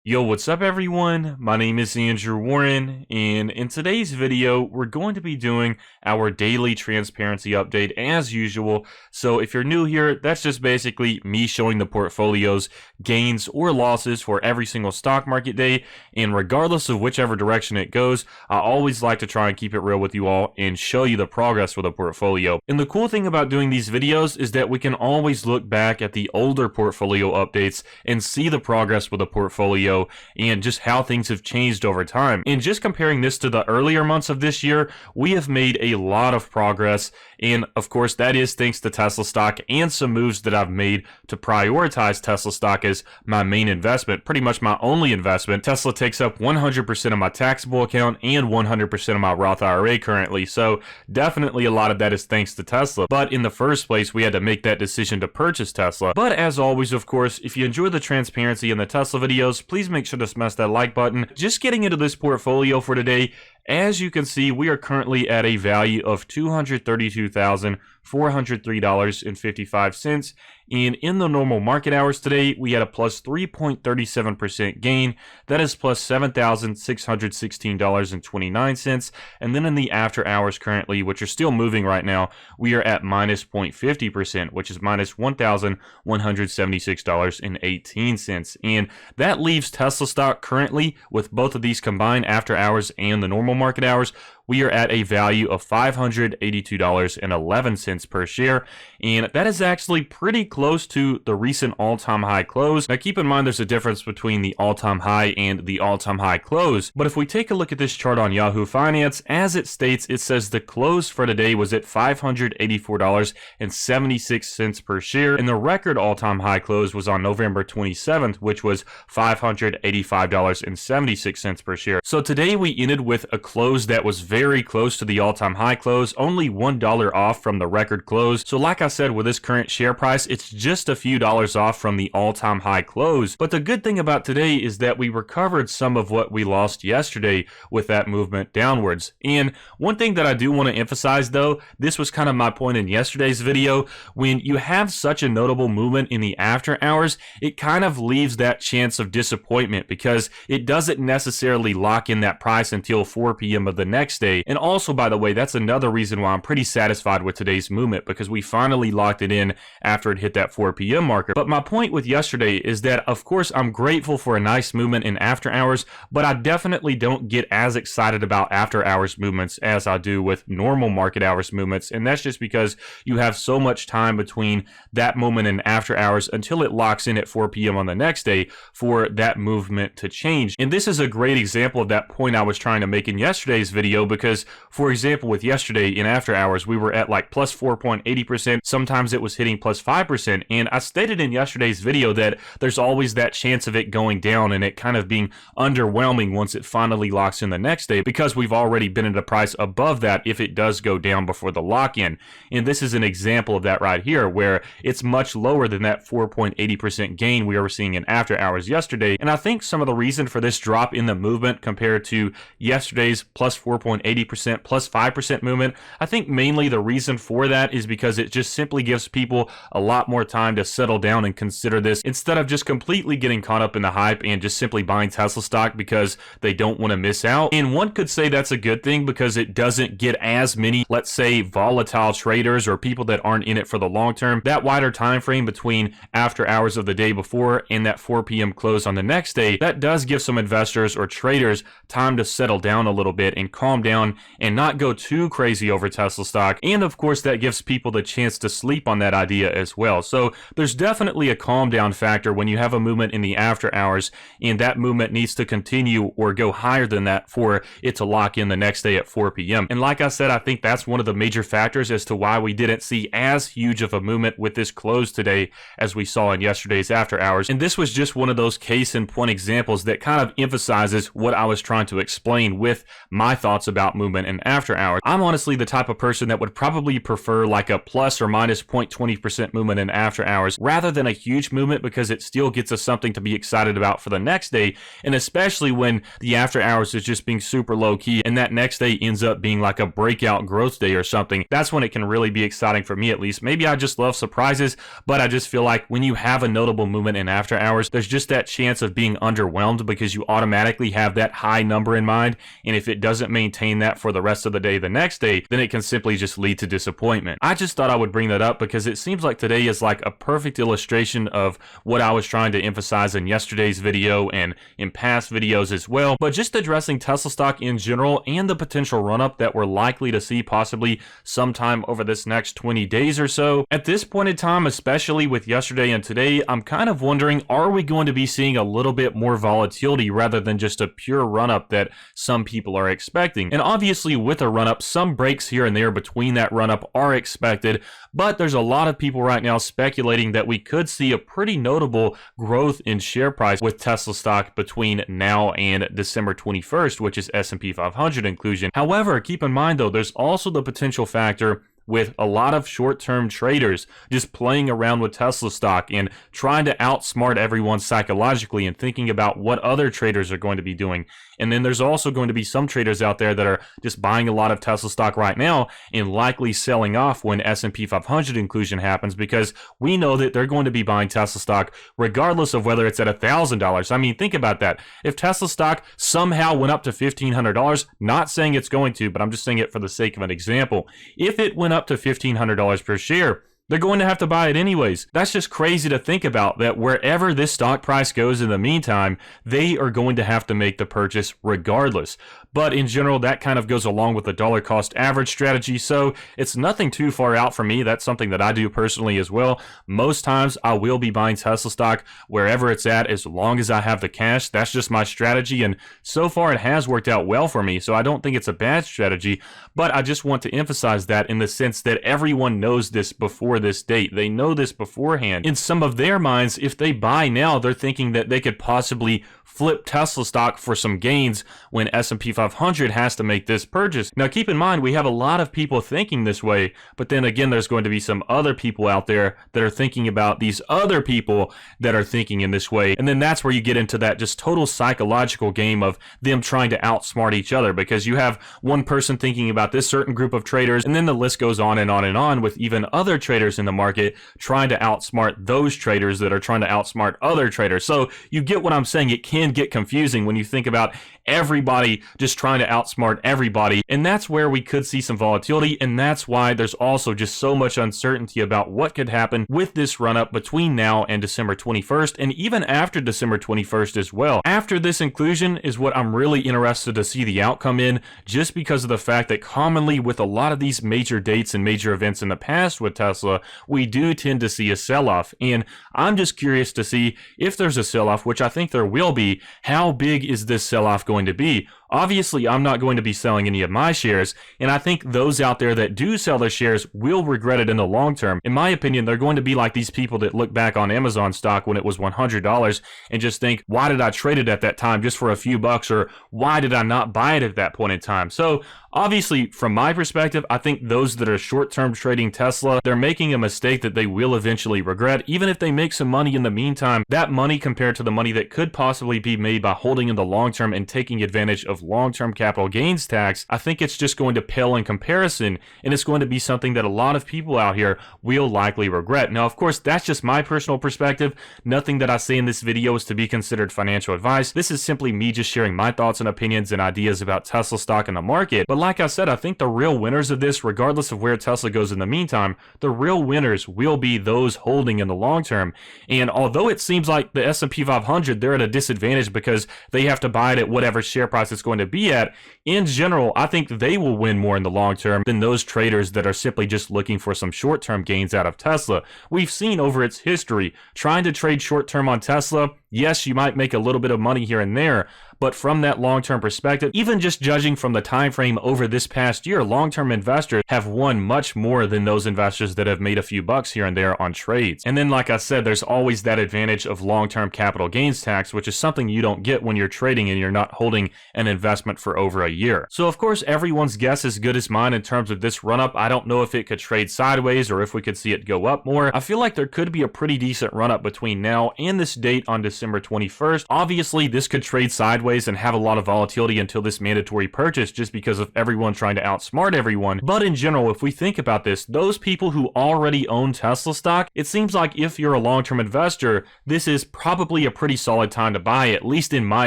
Yo, what's up everyone? My name is Andrew Warren, and in today's video, we're going to be doing our daily transparency update as usual. So if you're new here, that's just basically me showing the portfolio's gains or losses for every single stock market day, and regardless of whichever direction it goes, I always like to try and keep it real with you all and show you the progress for the portfolio. And the cool thing about doing these videos is that we can always look back at the older portfolio updates and see the progress with the portfolio and just how things have changed over time. And just comparing this to the earlier months of this year, we have made a lot of progress, and of course that is thanks to Tesla stock and some moves that I've made to prioritize Tesla stock as my main investment, pretty much my only investment. Tesla takes up 100% of my taxable account and 100% of my Roth IRA currently, so definitely a lot of that is thanks to Tesla. But in the first place, we had to make that decision to purchase Tesla. But as always, of course, if you enjoy the transparency in the Tesla videos, please make sure to smash that like button. Just getting into this portfolio for today, as you can see, we are currently at a value of $232,403.55. And in the normal market hours today, we had a plus 3.37% gain. That is plus $7,616.29. And then in the after hours currently, which are still moving right now, we are at minus 0.50%, which is minus $1,176.18. And that leaves Tesla stock currently, with both of these combined after hours and the normal market hours, we are at a value of $582.11 per share, and that is actually pretty close to the recent all-time high close. Now keep in mind there's a difference between the all-time high and the all-time high close, but if we take a look at this chart on Yahoo Finance, as it states, it says the close for today was at $584.76 per share, and the record all-time high close was on November 27th, which was $585.76 per share. So today we ended with a close that was very close to the all-time high close, only $1 off from the record close. So like I said, with this current share price, it's just a few dollars off from the all-time high close. But the good thing about today is that we recovered some of what we lost yesterday with that movement downwards. And one thing that I do want to emphasize though, this was kind of my point in yesterday's video, when you have such a notable movement in the after hours, it kind of leaves that chance of disappointment because it doesn't necessarily lock in that price until 4 p.m. of the next day. And also, by the way, that's another reason why I'm pretty satisfied with today's movement, because we finally locked it in after it hit that 4 p.m. marker. But my point with yesterday is that, of course, I'm grateful for a nice movement in after hours, but I definitely don't get as excited about after hours movements as I do with normal market hours movements. And that's just because you have so much time between that moment and after hours until it locks in at 4 p.m. on the next day for that movement to change. And this is a great example of that point I was trying to make in yesterday's video, because for example, with yesterday in after hours, we were at like plus 4.80%. Sometimes it was hitting plus 5%. And I stated in yesterday's video that there's always that chance of it going down and it kind of being underwhelming once it finally locks in the next day, because we've already been at a price above that if it does go down before the lock-in. And this is an example of that right here, where it's much lower than that 4.80% gain we were seeing in after hours yesterday. And I think some of the reason for this drop in the movement compared to yesterday's plus 4.80% plus 5% movement, I think mainly the reason for that is because it just simply gives people a lot more time to settle down and consider this, instead of just completely getting caught up in the hype and just simply buying Tesla stock because they don't want to miss out. And one could say that's a good thing because it doesn't get as many, let's say, volatile traders or people that aren't in it for the long term. That wider time frame between after hours of the day before and that 4 p.m. close on the next day, that does give some investors or traders time to settle down a little bit and calm down and not go too crazy over Tesla stock. And of course, that gives people the chance to sleep on that idea as well. So there's definitely a calm down factor when you have a movement in the after hours, and that movement needs to continue or go higher than that for it to lock in the next day at 4 p.m. And like I said, I think that's one of the major factors as to why we didn't see as huge of a movement with this close today as we saw in yesterday's after hours. And this was just one of those case in point examples that kind of emphasizes what I was trying to explain with my thoughts about about movement in after hours. I'm honestly the type of person that would probably prefer like a plus or minus 0.20% movement in after hours rather than a huge movement, because it still gets us something to be excited about for the next day, and especially when the after hours is just being super low key and that next day ends up being like a breakout growth day or something. That's when it can really be exciting for me, at least. Maybe I just love surprises, but I just feel like when you have a notable movement in after hours, there's just that chance of being underwhelmed because you automatically have that high number in mind, and if it doesn't maintain that for the rest of the day the next day, then it can simply just lead to disappointment. I just thought I would bring that up because it seems like today is like a perfect illustration of what I was trying to emphasize in yesterday's video and in past videos as well, but just addressing Tesla stock in general and the potential run-up that we're likely to see possibly sometime over this next 20 days or so. At this point in time, especially with yesterday and today, I'm kind of wondering, are we going to be seeing a little bit more volatility rather than just a pure run-up that some people are expecting? And obviously with a run-up, some breaks here and there between that run-up are expected, but there's a lot of people right now speculating that we could see a pretty notable growth in share price with Tesla stock between now and December 21st, which is S&P 500 inclusion. However, keep in mind though, there's also the potential factor with a lot of short-term traders just playing around with Tesla stock and trying to outsmart everyone psychologically and thinking about what other traders are going to be doing. And then there's also going to be some traders out there that are just buying a lot of Tesla stock right now and likely selling off when S&P 500 inclusion happens, because we know that they're going to be buying Tesla stock regardless of whether it's at $1,000. I mean, think about that. If Tesla stock somehow went up to $1,500, not saying it's going to, but I'm just saying it for the sake of an example. If it went up to $1,500 per share, they're going to have to buy it anyways. That's just crazy to think about, that wherever this stock price goes in the meantime, they are going to have to make the purchase regardless. But in general, that kind of goes along with the dollar cost average strategy, so it's nothing too far out for me. That's something that I do personally as well. Most times I will be buying Tesla stock wherever it's at as long as I have the cash. That's just my strategy, and so far it has worked out well for me, so I don't think it's a bad strategy. But I just want to emphasize that in the sense that everyone knows this before this date. They know this beforehand. In some of their minds, if they buy now, they're thinking that they could possibly flip Tesla stock for some gains when S&P 500 has to make this purchase. Now keep in mind, we have a lot of people thinking this way, but then again, there's going to be some other people out there that are thinking about these other people that are thinking in this way. And then that's where you get into that just total psychological game of them trying to outsmart each other, because you have one person thinking about this certain group of traders, and then the list goes on and on and on with even other traders in the market trying to outsmart those traders that are trying to outsmart other traders. So you get what I'm saying. It can get confusing when you think about everybody just trying to outsmart everybody, and that's where we could see some volatility, and that's why there's also just so much uncertainty about what could happen with this run-up between now and December 21st, and even after December 21st as well. After this inclusion is what I'm really interested to see the outcome in, just because of the fact that commonly with a lot of these major dates and major events in the past with Tesla, we do tend to see a sell-off, and I'm just curious to see if there's a sell-off, which I think there will be. How big is this sell-off going to be? Obviously, I'm not going to be selling any of my shares, and I think those out there that do sell their shares will regret it in the long term. In my opinion, they're going to be like these people that look back on Amazon stock when it was $100 and just think, why did I trade it at that time just for a few bucks, or why did I not buy it at that point in time? So obviously, from my perspective, I think those that are short-term trading Tesla, they're making a mistake that they will eventually regret. Even if they make some money in the meantime, that money compared to the money that could possibly be made by holding in the long term and taking advantage of long-term capital gains tax, I think it's just going to pale in comparison, and it's going to be something that a lot of people out here will likely regret. Now, of course, that's just my personal perspective. Nothing that I say in this video is to be considered financial advice. This is simply me just sharing my thoughts and opinions and ideas about Tesla stock in the market. But like I said, I think the real winners of this, regardless of where Tesla goes in the meantime, the real winners will be those holding in the long term. And although it seems like the S&P 500, they're at a disadvantage because they have to buy it at whatever share price it's going to be at, in general, I think they will win more in the long term than those traders that are simply just looking for some short-term gains out of Tesla. We've seen over its history, trying to trade short-term on Tesla, Yes, you might make a little bit of money here and there, but from that long-term perspective, even just judging from the time frame over this past year, long-term investors have won much more than those investors that have made a few bucks here and there on trades. And then, like I said, there's always that advantage of long-term capital gains tax, which is something you don't get when you're trading and you're not holding an investment for over a year. So of course, everyone's guess is good as mine in terms of this run-up. I don't know if it could trade sideways or if we could see it go up more. I feel like there could be a pretty decent run-up between now and this date on December 21st. Obviously, this could trade sideways and have a lot of volatility until this mandatory purchase, just because of everyone trying to outsmart everyone. But in general, if we think about this, those people who already own Tesla stock, it seems like if you're a long-term investor, this is probably a pretty solid time to buy, at least in my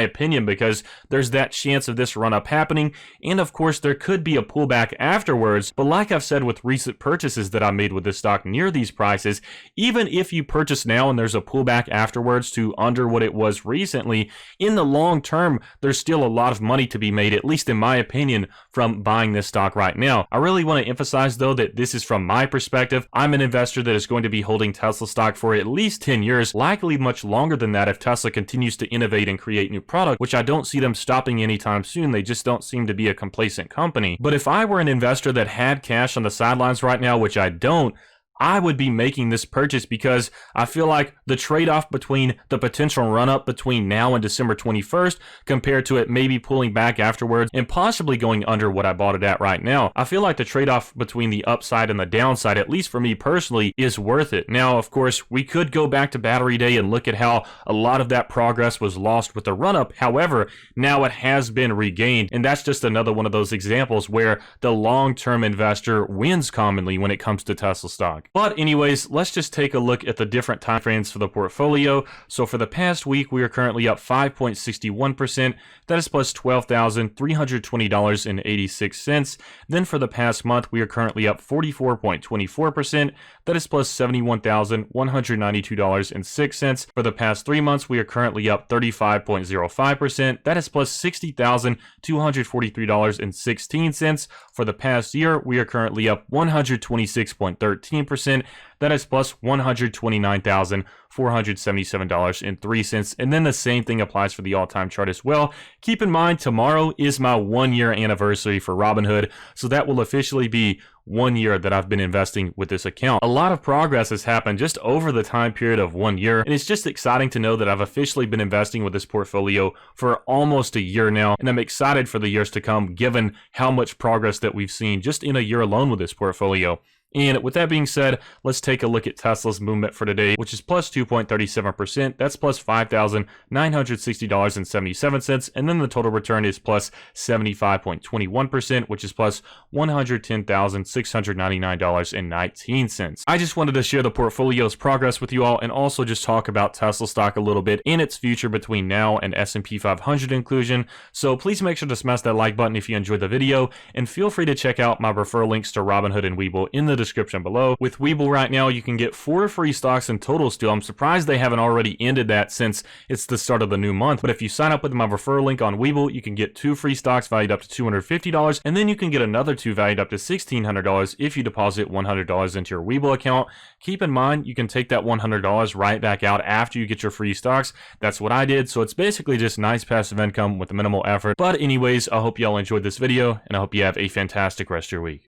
opinion, because there's that chance of this run-up happening, and of course there could be a pullback afterwards. But like I've said with recent purchases that I made with this stock near these prices, even if you purchase now and there's a pullback afterwards to under what it was recently, in the long term, there's still a lot of money to be made, at least in my opinion, from buying this stock right now. I really want to emphasize though that this is from my perspective. I'm an investor that is going to be holding Tesla stock for at least 10 years, likely much longer than that if Tesla continues to innovate and create new products, which I don't see them stopping anytime soon. They just don't seem to be a complacent company. But if I were an investor that had cash on the sidelines right now, which I don't, I would be making this purchase because I feel like the trade-off between the potential run-up between now and December 21st compared to it maybe pulling back afterwards and possibly going under what I bought it at right now, I feel like the trade-off between the upside and the downside, at least for me personally, is worth it. Now, of course, we could go back to Battery Day and look at how a lot of that progress was lost with the run-up. However, now it has been regained, and that's just another one of those examples where the long-term investor wins commonly when it comes to Tesla stock. But anyways, let's just take a look at the different time frames for the portfolio. So for the past week, we are currently up 5.61%. That is plus $12,320.86. Then for the past month, we are currently up 44.24%. That is plus $71,192.06. For the past 3 months, we are currently up 35.05%. That is plus $60,243.16. For the past year, we are currently up 126.13%. That is plus $129,477.03. And then the same thing applies for the all-time chart as well. Keep in mind, tomorrow is my 1-year anniversary for Robinhood, so that will officially be 1 year that I've been investing with this account. A lot of progress has happened just over the time period of 1 year, and it's just exciting to know that I've officially been investing with this portfolio for almost a year now, and I'm excited for the years to come given how much progress that we've seen just in a year alone with this portfolio. And with that being said, let's take a look at Tesla's movement for today, which is plus 2.37%. That's plus $5,960.77. And then the total return is plus 75.21%, which is plus $110,699.19. I just wanted to share the portfolio's progress with you all and also just talk about Tesla stock a little bit and its future between now and S&P 500 inclusion. So please make sure to smash that like button if you enjoyed the video, and feel free to check out my referral links to Robinhood and Webull in the description below. With Webull right now, you can get 4 free stocks in total still. I'm surprised they haven't already ended that since it's the start of the new month. But if you sign up with my referral link on Webull, you can get 2 free stocks valued up to $250, and then you can get another 2 valued up to $1,600 if you deposit $100 into your Webull account. Keep in mind, you can take that $100 right back out after you get your free stocks. That's what I did, so it's basically just nice passive income with minimal effort. But anyways, I hope y'all enjoyed this video, and I hope you have a fantastic rest of your week.